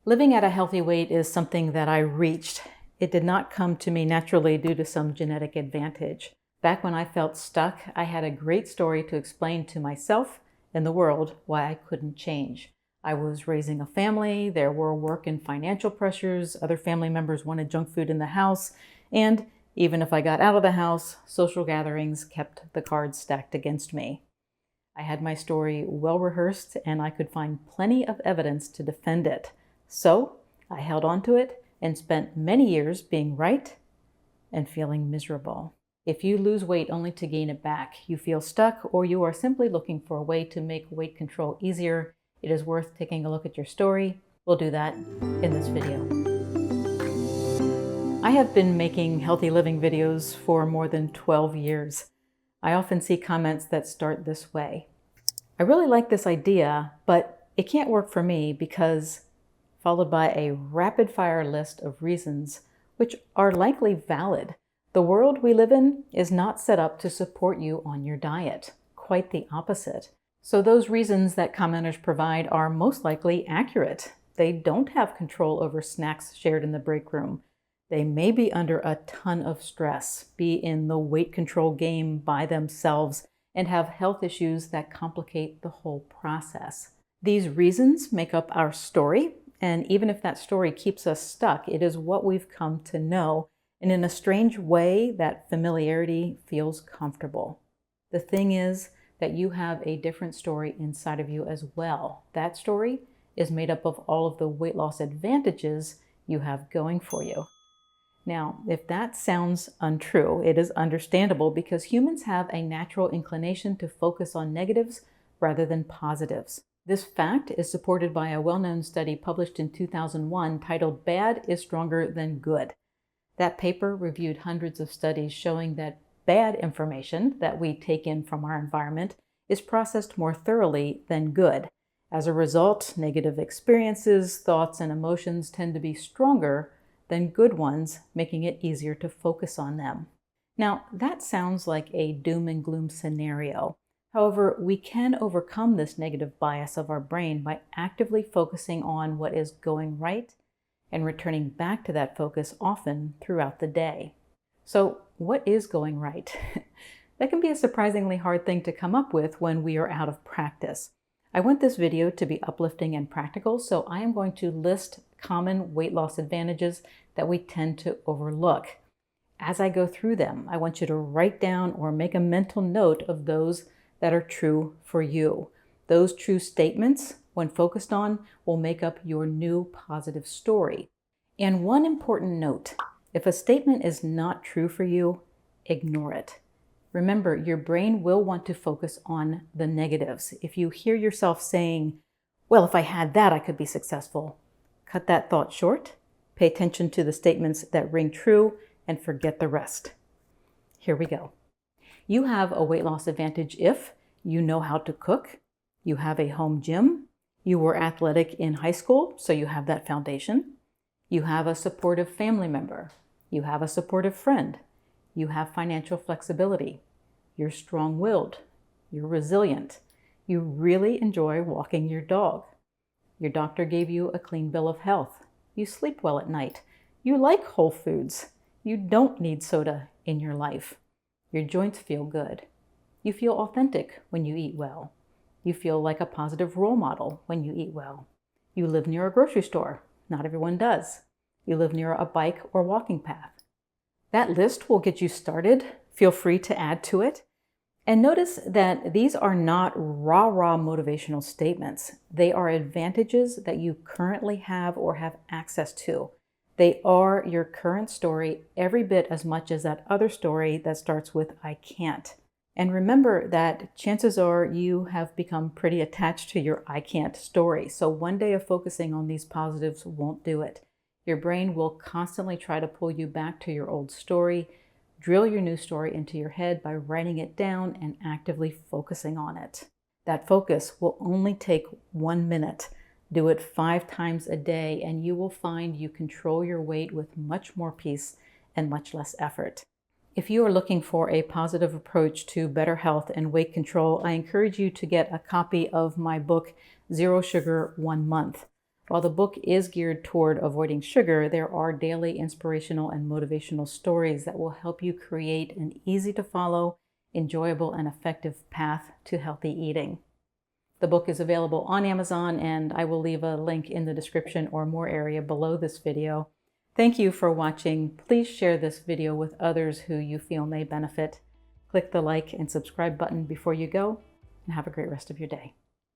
Living at a healthy weight is something that I reached. It did not come to me naturally due to some genetic advantage. Back when I felt stuck, I had a great story to explain to myself and the world why I couldn't change. I was raising a family, there were work and financial pressures, other family members wanted junk food in the house, and even if I got out of the house, social gatherings kept the cards stacked against me. I had my story well rehearsed and I could find plenty of evidence to defend it. So I held on to it and spent many years being right and feeling miserable. If you lose weight only to gain it back, you feel stuck, or you are simply looking for a way to make weight control easier, it is worth taking a look at your story. We'll do that in this video. I have been making healthy living videos for more than 12 years. I often see comments that start this way. I really like this idea, but it can't work for me because, followed by a rapid-fire list of reasons which are likely valid. The world we live in is not set up to support you on your diet. Quite the opposite. So those reasons that commenters provide are most likely accurate. They don't have control over snacks shared in the break room. They may be under a ton of stress, be in the weight control game by themselves, and have health issues that complicate the whole process. These reasons make up our story, and even if that story keeps us stuck, it is what we've come to know, and in a strange way, that familiarity feels comfortable. The thing is that you have a different story inside of you as well. That story is made up of all of the weight loss advantages you have going for you. Now, if that sounds untrue, it is understandable because humans have a natural inclination to focus on negatives rather than positives. This fact is supported by a well-known study published in 2001 titled "Bad is Stronger Than Good." That paper reviewed hundreds of studies showing that bad information that we take in from our environment is processed more thoroughly than good. As a result, negative experiences, thoughts, and emotions tend to be stronger than good ones, making it easier to focus on them. Now, that sounds like a doom and gloom scenario. However, we can overcome this negative bias of our brain by actively focusing on what is going right and returning back to that focus often throughout the day. So, what is going right? That can be a surprisingly hard thing to come up with when we are out of practice. I want this video to be uplifting and practical, so I am going to list common weight loss advantages that we tend to overlook. As I go through them, I want you to write down or make a mental note of those that are true for you. Those true statements, when focused on, will make up your new positive story. And one important note, if a statement is not true for you, ignore it. Remember, your brain will want to focus on the negatives. If you hear yourself saying, "Well, if I had that, I could be successful," cut that thought short, pay attention to the statements that ring true, and forget the rest. Here we go. You have a weight loss advantage if you know how to cook, you have a home gym, you were athletic in high school, so you have that foundation, you have a supportive family member, you have a supportive friend, you have financial flexibility, you're strong-willed, you're resilient, you really enjoy walking your dog, your doctor gave you a clean bill of health, you sleep well at night, you like whole foods, you don't need soda in your life, your joints feel good, you feel authentic when you eat well, you feel like a positive role model when you eat well, you live near a grocery store, not everyone does, you live near a bike or walking path. That list will get you started. Feel free to add to it. And notice that these are not rah-rah motivational statements. They are advantages that you currently have or have access to. They are your current story every bit as much as that other story that starts with "I can't." And remember that chances are you have become pretty attached to your "I can't" story. So one day of focusing on these positives won't do it. Your brain will constantly try to pull you back to your old story. Drill your new story into your head by writing it down and actively focusing on it. That focus will only take 1 minute. Do it 5 times a day, and you will find you control your weight with much more peace and much less effort. If you are looking for a positive approach to better health and weight control, I encourage you to get a copy of my book, Zero Sugar 1 Month. While the book is geared toward avoiding sugar, there are daily inspirational and motivational stories that will help you create an easy-to-follow, enjoyable, and effective path to healthy eating. The book is available on Amazon, and I will leave a link in the description or more area below this video. Thank you for watching. Please share this video with others who you feel may benefit. Click the like and subscribe button before you go, and have a great rest of your day.